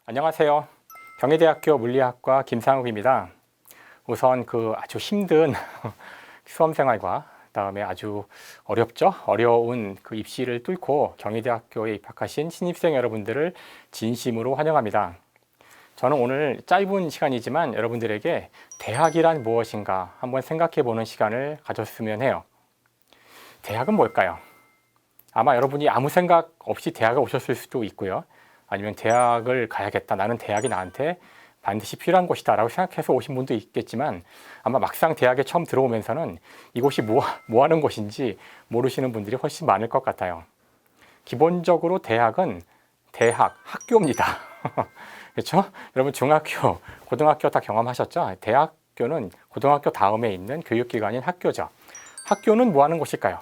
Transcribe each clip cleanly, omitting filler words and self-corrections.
안녕하세요. 경희대학교 물리학과 김상욱입니다. 우선 아주 힘든 수험생활과 그다음에 아주 어려운 입시를 뚫고 경희대학교에 입학하신 신입생 여러분들을 진심으로 환영합니다. 저는 오늘 짧은 시간이지만 여러분들에게 대학이란 무엇인가 한번 생각해 보는 시간을 가졌으면 해요. 대학은 뭘까요? 아마 여러분이 아무 생각 없이 대학에 오셨을 수도 있고요. 아니면 대학을 가야겠다. 나는 대학이 나한테 반드시 필요한 곳이다 라고 생각해서 오신 분도 있겠지만 아마 막상 대학에 처음 들어오면서는 이곳이 뭐 하는 곳인지 모르시는 분들이 훨씬 많을 것 같아요. 기본적으로 대학은 학교입니다. 그렇죠? 여러분 중학교, 고등학교 다 경험하셨죠? 대학교는 고등학교 다음에 있는 교육기관인 학교죠. 학교는 뭐 하는 곳일까요?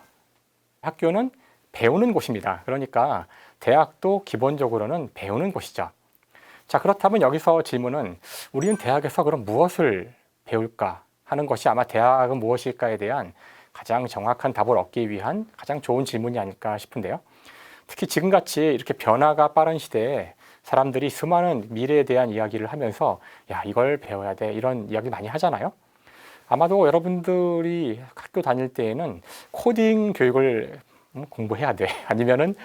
학교는 배우는 곳입니다. 그러니까 대학도 기본적으로는 배우는 곳이죠. 자, 그렇다면 여기서 질문은 우리는 대학에서 그럼 무엇을 배울까 하는 것이 아마 대학은 무엇일까에 대한 가장 정확한 답을 얻기 위한 가장 좋은 질문이 아닐까 싶은데요. 특히 지금같이 이렇게 변화가 빠른 시대에 사람들이 수많은 미래에 대한 이야기를 하면서 야, 이걸 배워야 돼 이런 이야기 많이 하잖아요. 아마도 여러분들이 학교 다닐 때에는 코딩 교육을 공부해야 돼 아니면은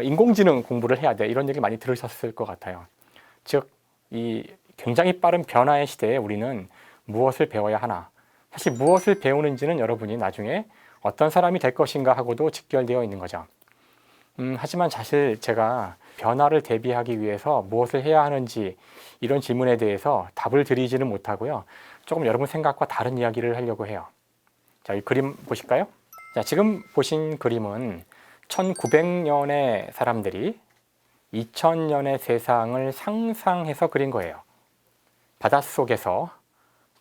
인공지능 공부를 해야 돼 이런 얘기 많이 들으셨을 것 같아요. 즉, 이 굉장히 빠른 변화의 시대에 우리는 무엇을 배워야 하나, 사실 무엇을 배우는지는 여러분이 나중에 어떤 사람이 될 것인가 하고도 직결되어 있는 거죠. 하지만 사실 제가 변화를 대비하기 위해서 무엇을 해야 하는지 이런 질문에 대해서 답을 드리지는 못하고요. 조금 여러분 생각과 다른 이야기를 하려고 해요. 자, 이 그림 보실까요? 자, 지금 보신 그림은 1900년의 사람들이 2000년의 세상을 상상해서 그린 거예요. 바닷속에서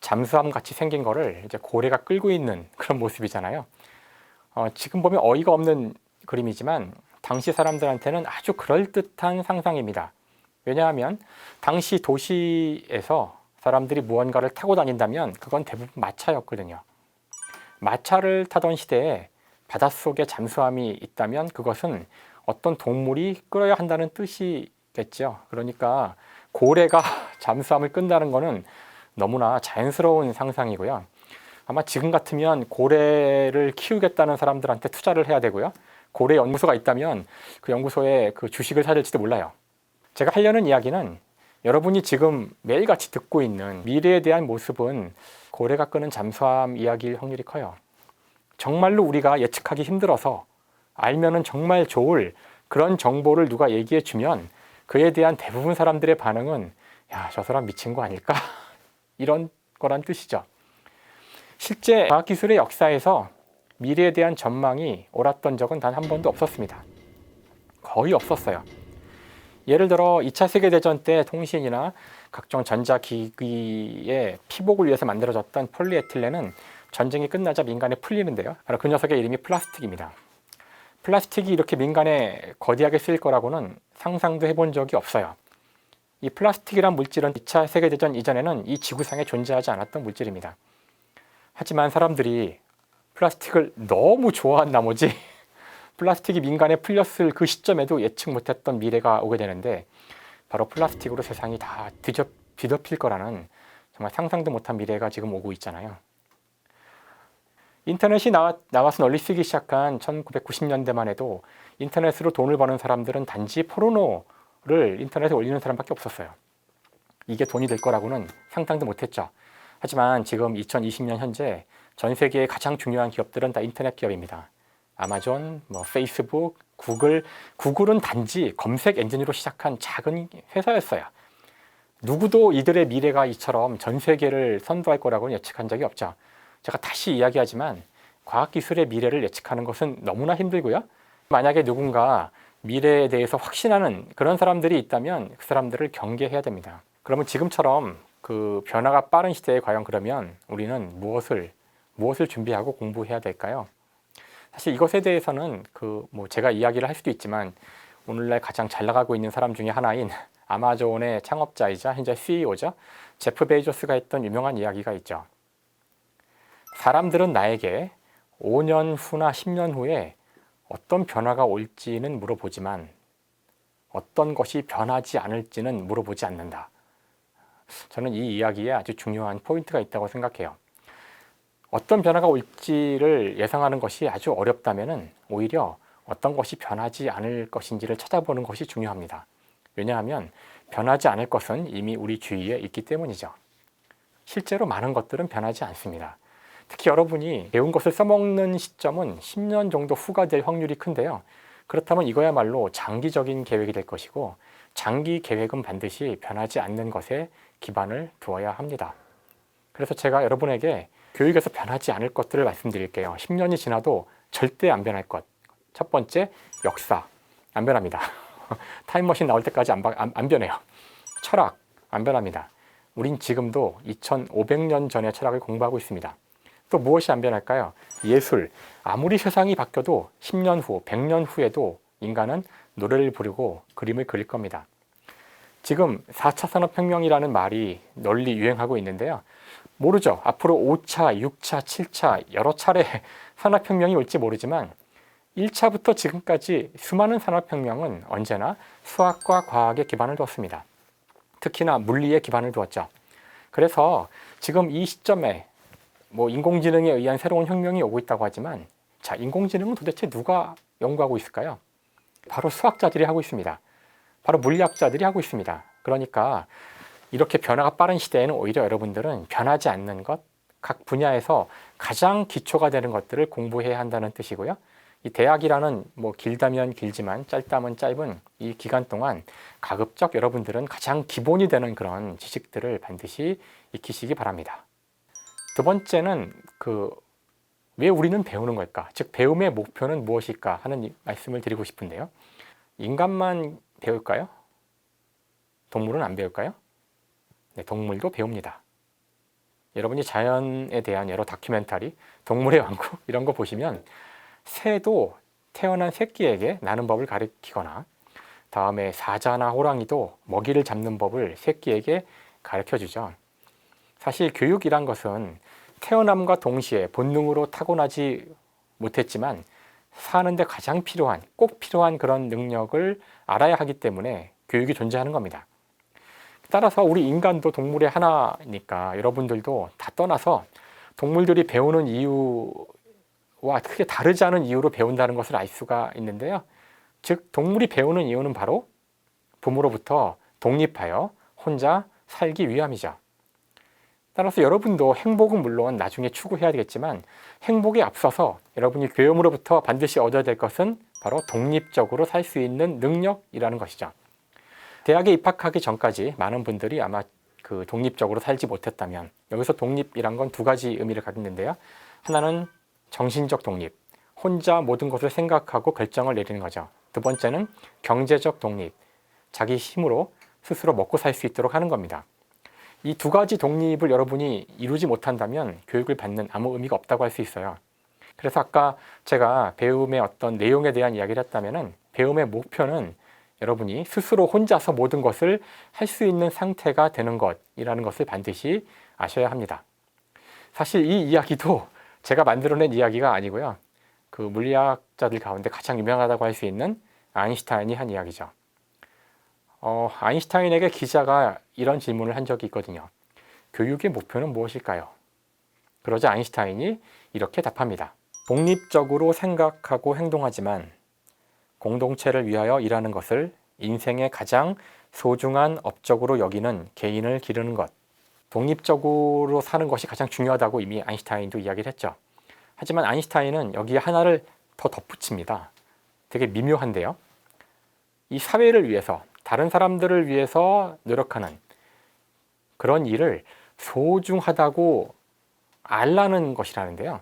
잠수함 같이 생긴 거를 이제 고래가 끌고 있는 그런 모습이잖아요. 지금 보면 어이가 없는 그림이지만 당시 사람들한테는 아주 그럴듯한 상상입니다. 왜냐하면 당시 도시에서 사람들이 무언가를 타고 다닌다면 그건 대부분 마차였거든요. 마차를 타던 시대에 바닷속에 잠수함이 있다면 그것은 어떤 동물이 끌어야 한다는 뜻이겠죠. 그러니까 고래가 잠수함을 끈다는 것은 너무나 자연스러운 상상이고요. 아마 지금 같으면 고래를 키우겠다는 사람들한테 투자를 해야 되고요. 고래 연구소가 있다면 그 연구소에 그 주식을 사야 될지도 몰라요. 제가 하려는 이야기는 여러분이 지금 매일같이 듣고 있는 미래에 대한 모습은 고래가 끄는 잠수함 이야기일 확률이 커요. 정말로 우리가 예측하기 힘들어서 알면은 정말 좋을 그런 정보를 누가 얘기해 주면 그에 대한 대부분 사람들의 반응은 야, 저 사람 미친 거 아닐까? 이런 거란 뜻이죠. 실제 과학기술의 역사에서 미래에 대한 전망이 옳았던 적은 단 한 번도 없었습니다. 거의 없었어요. 예를 들어 2차 세계대전 때 통신이나 각종 전자기기의 피복을 위해서 만들어졌던 폴리에틸렌은 전쟁이 끝나자 민간에 풀리는데요. 바로 그 녀석의 이름이 플라스틱입니다. 플라스틱이 이렇게 민간에 거대하게 쓰일 거라고는 상상도 해본 적이 없어요. 이 플라스틱이란 물질은 2차 세계대전 이전에는 이 지구상에 존재하지 않았던 물질입니다. 하지만 사람들이 플라스틱을 너무 좋아한 나머지 플라스틱이 민간에 풀렸을 그 시점에도 예측 못했던 미래가 오게 되는데 바로 플라스틱으로 세상이 다 뒤덮일 거라는 정말 상상도 못한 미래가 지금 오고 있잖아요. 인터넷이 나와서 널리 쓰기 시작한 1990년대만 해도 인터넷으로 돈을 버는 사람들은 단지 포르노를 인터넷에 올리는 사람밖에 없었어요. 이게 돈이 될 거라고는 상상도 못했죠. 하지만 지금 2020년 현재 전 세계의 가장 중요한 기업들은 다 인터넷 기업입니다. 아마존, 페이스북, 구글은 단지 검색 엔진으로 시작한 작은 회사였어요. 누구도 이들의 미래가 이처럼 전 세계를 선도할 거라고는 예측한 적이 없죠. 제가 다시 이야기하지만 과학기술의 미래를 예측하는 것은 너무나 힘들고요. 만약에 누군가 미래에 대해서 확신하는 그런 사람들이 있다면 그 사람들을 경계해야 됩니다. 그러면 지금처럼 그 변화가 빠른 시대에 과연 그러면 우리는 무엇을 준비하고 공부해야 될까요? 사실 이것에 대해서는 제가 이야기를 할 수도 있지만 오늘날 가장 잘 나가고 있는 사람 중에 하나인 아마존의 창업자이자 현재 CEO죠. 제프 베이조스가 했던 유명한 이야기가 있죠. 사람들은 나에게 5년 후나 10년 후에 어떤 변화가 올지는 물어보지만 어떤 것이 변하지 않을지는 물어보지 않는다. 저는 이 이야기에 아주 중요한 포인트가 있다고 생각해요. 어떤 변화가 올지를 예상하는 것이 아주 어렵다면 오히려 어떤 것이 변하지 않을 것인지를 찾아보는 것이 중요합니다. 왜냐하면 변하지 않을 것은 이미 우리 주위에 있기 때문이죠. 실제로 많은 것들은 변하지 않습니다. 특히 여러분이 배운 것을 써먹는 시점은 10년 정도 후가 될 확률이 큰데요. 그렇다면 이거야말로 장기적인 계획이 될 것이고 장기 계획은 반드시 변하지 않는 것에 기반을 두어야 합니다. 그래서 제가 여러분에게 교육에서 변하지 않을 것들을 말씀드릴게요. 10년이 지나도 절대 안 변할 것. 첫 번째, 역사. 안 변합니다. 타임머신 나올 때까지 안 변해요. 철학. 안 변합니다. 우린 지금도 2500년 전의 철학을 공부하고 있습니다. 또 무엇이 안 변할까요? 예술. 아무리 세상이 바뀌어도 10년 후, 100년 후에도 인간은 노래를 부르고 그림을 그릴 겁니다. 지금 4차 산업혁명이라는 말이 널리 유행하고 있는데요. 모르죠. 앞으로 5차, 6차, 7차 여러 차례 산업혁명이 올지 모르지만 1차부터 지금까지 수많은 산업혁명은 언제나 수학과 과학에 기반을 두었습니다. 특히나 물리에 기반을 두었죠. 그래서 지금 이 시점에 인공지능에 의한 새로운 혁명이 오고 있다고 하지만 자, 인공지능은 도대체 누가 연구하고 있을까요? 바로 수학자들이 하고 있습니다. 바로 물리학자들이 하고 있습니다. 그러니까 이렇게 변화가 빠른 시대에는 오히려 여러분들은 변하지 않는 것, 각 분야에서 가장 기초가 되는 것들을 공부해야 한다는 뜻이고요. 이 대학이라는 길다면 길지만 짧다면 짧은 이 기간 동안 가급적 여러분들은 가장 기본이 되는 그런 지식들을 반드시 익히시기 바랍니다. 두 번째는 왜 우리는 배우는 걸까? 즉 배움의 목표는 무엇일까 하는 말씀을 드리고 싶은데요. 인간만 배울까요? 동물은 안 배울까요? 네, 동물도 배웁니다. 여러분이 자연에 대한 여러 다큐멘터리, 동물의 왕국 이런 거 보시면 새도 태어난 새끼에게 나는 법을 가르치거나 다음에 사자나 호랑이도 먹이를 잡는 법을 새끼에게 가르쳐주죠. 사실 교육이란 것은 태어남과 동시에 본능으로 타고나지 못했지만 사는데 가장 꼭 필요한 그런 능력을 알아야 하기 때문에 교육이 존재하는 겁니다. 따라서 우리 인간도 동물의 하나니까 여러분들도 다 떠나서 동물들이 배우는 이유와 크게 다르지 않은 이유로 배운다는 것을 알 수가 있는데요. 즉 동물이 배우는 이유는 바로 부모로부터 독립하여 혼자 살기 위함이죠. 따라서 여러분도 행복은 물론 나중에 추구해야 되겠지만 행복에 앞서서 여러분이 교육으로부터 반드시 얻어야 될 것은 바로 독립적으로 살 수 있는 능력이라는 것이죠. 대학에 입학하기 전까지 많은 분들이 아마 독립적으로 살지 못했다면 여기서 독립이란 건 두 가지 의미를 갖는데요. 하나는 정신적 독립, 혼자 모든 것을 생각하고 결정을 내리는 거죠. 두 번째는 경제적 독립, 자기 힘으로 스스로 먹고 살 수 있도록 하는 겁니다. 이 두 가지 독립을 여러분이 이루지 못한다면 교육을 받는 아무 의미가 없다고 할 수 있어요. 그래서 아까 제가 배움의 어떤 내용에 대한 이야기를 했다면 배움의 목표는 여러분이 스스로 혼자서 모든 것을 할 수 있는 상태가 되는 것이라는 것을 반드시 아셔야 합니다. 사실 이 이야기도 제가 만들어낸 이야기가 아니고요. 물리학자들 가운데 가장 유명하다고 할 수 있는 아인슈타인이 한 이야기죠. 아인슈타인에게 기자가 이런 질문을 한 적이 있거든요. 교육의 목표는 무엇일까요? 그러자 아인슈타인이 이렇게 답합니다. 독립적으로 생각하고 행동하지만 공동체를 위하여 일하는 것을 인생의 가장 소중한 업적으로 여기는 개인을 기르는 것. 독립적으로 사는 것이 가장 중요하다고 이미 아인슈타인도 이야기를 했죠. 하지만 아인슈타인은 여기에 하나를 더 덧붙입니다. 되게 미묘한데요. 이 사회를 위해서, 다른 사람들을 위해서 노력하는 그런 일을 소중하다고 알라는 것이라는데요.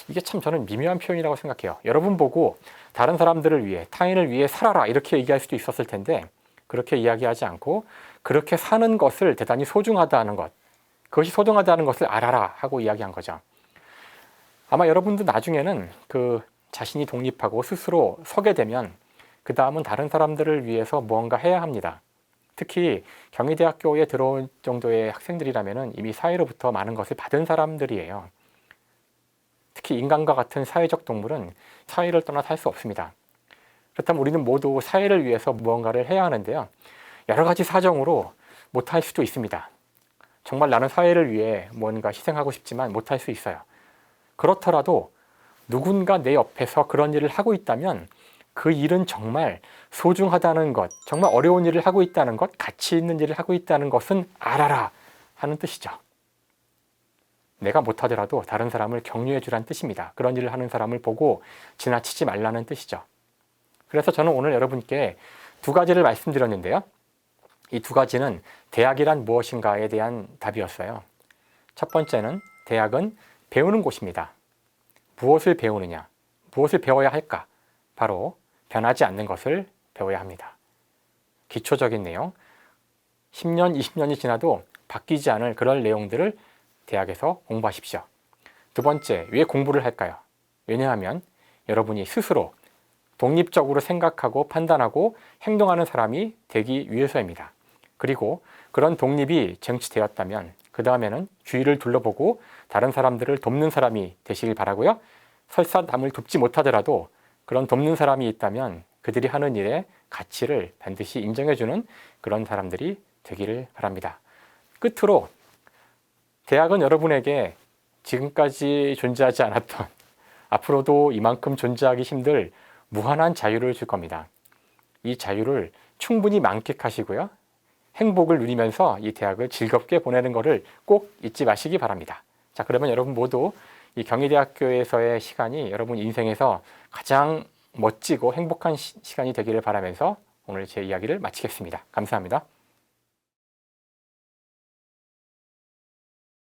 이게 참 저는 미묘한 표현이라고 생각해요. 여러분 보고 다른 사람들을 위해, 타인을 위해 살아라 이렇게 얘기할 수도 있었을 텐데 그렇게 이야기하지 않고 그렇게 사는 것을 대단히 소중하다는 것, 그것이 소중하다는 것을 알아라 하고 이야기한 거죠. 아마 여러분도 나중에는 자신이 독립하고 스스로 서게 되면 그 다음은 다른 사람들을 위해서 무언가 해야 합니다. 특히 경희대학교에 들어올 정도의 학생들이라면 이미 사회로부터 많은 것을 받은 사람들이에요. 특히 인간과 같은 사회적 동물은 사회를 떠나 살 수 없습니다. 그렇다면 우리는 모두 사회를 위해서 무언가를 해야 하는데요. 여러 가지 사정으로 못할 수도 있습니다. 정말 나는 사회를 위해 뭔가 희생하고 싶지만 못할 수 있어요. 그렇더라도 누군가 내 옆에서 그런 일을 하고 있다면 그 일은 정말 소중하다는 것, 정말 어려운 일을 하고 있다는 것, 가치 있는 일을 하고 있다는 것은 알아라 하는 뜻이죠. 내가 못하더라도 다른 사람을 격려해 주라는 뜻입니다. 그런 일을 하는 사람을 보고 지나치지 말라는 뜻이죠. 그래서 저는 오늘 여러분께 두 가지를 말씀드렸는데요. 이 두 가지는 대학이란 무엇인가에 대한 답이었어요. 첫 번째는 대학은 배우는 곳입니다. 무엇을 배우느냐? 무엇을 배워야 할까? 바로 변하지 않는 것을 배워야 합니다. 기초적인 내용, 10년, 20년이 지나도 바뀌지 않을 그런 내용들을 대학에서 공부하십시오. 두 번째, 왜 공부를 할까요? 왜냐하면 여러분이 스스로 독립적으로 생각하고 판단하고 행동하는 사람이 되기 위해서입니다. 그리고 그런 독립이 쟁취되었다면 그 다음에는 주위를 둘러보고 다른 사람들을 돕는 사람이 되시길 바라고요. 설사 남을 돕지 못하더라도 그런 돕는 사람이 있다면 그들이 하는 일의 가치를 반드시 인정해주는 그런 사람들이 되기를 바랍니다. 끝으로 대학은 여러분에게 지금까지 존재하지 않았던, 앞으로도 이만큼 존재하기 힘들 무한한 자유를 줄 겁니다. 이 자유를 충분히 만끽하시고요. 행복을 누리면서 이 대학을 즐겁게 보내는 것을 꼭 잊지 마시기 바랍니다. 자, 그러면 여러분 모두 이 경희대학교에서의 시간이 여러분 인생에서 가장 멋지고 행복한 시간이 되기를 바라면서 오늘 제 이야기를 마치겠습니다. 감사합니다.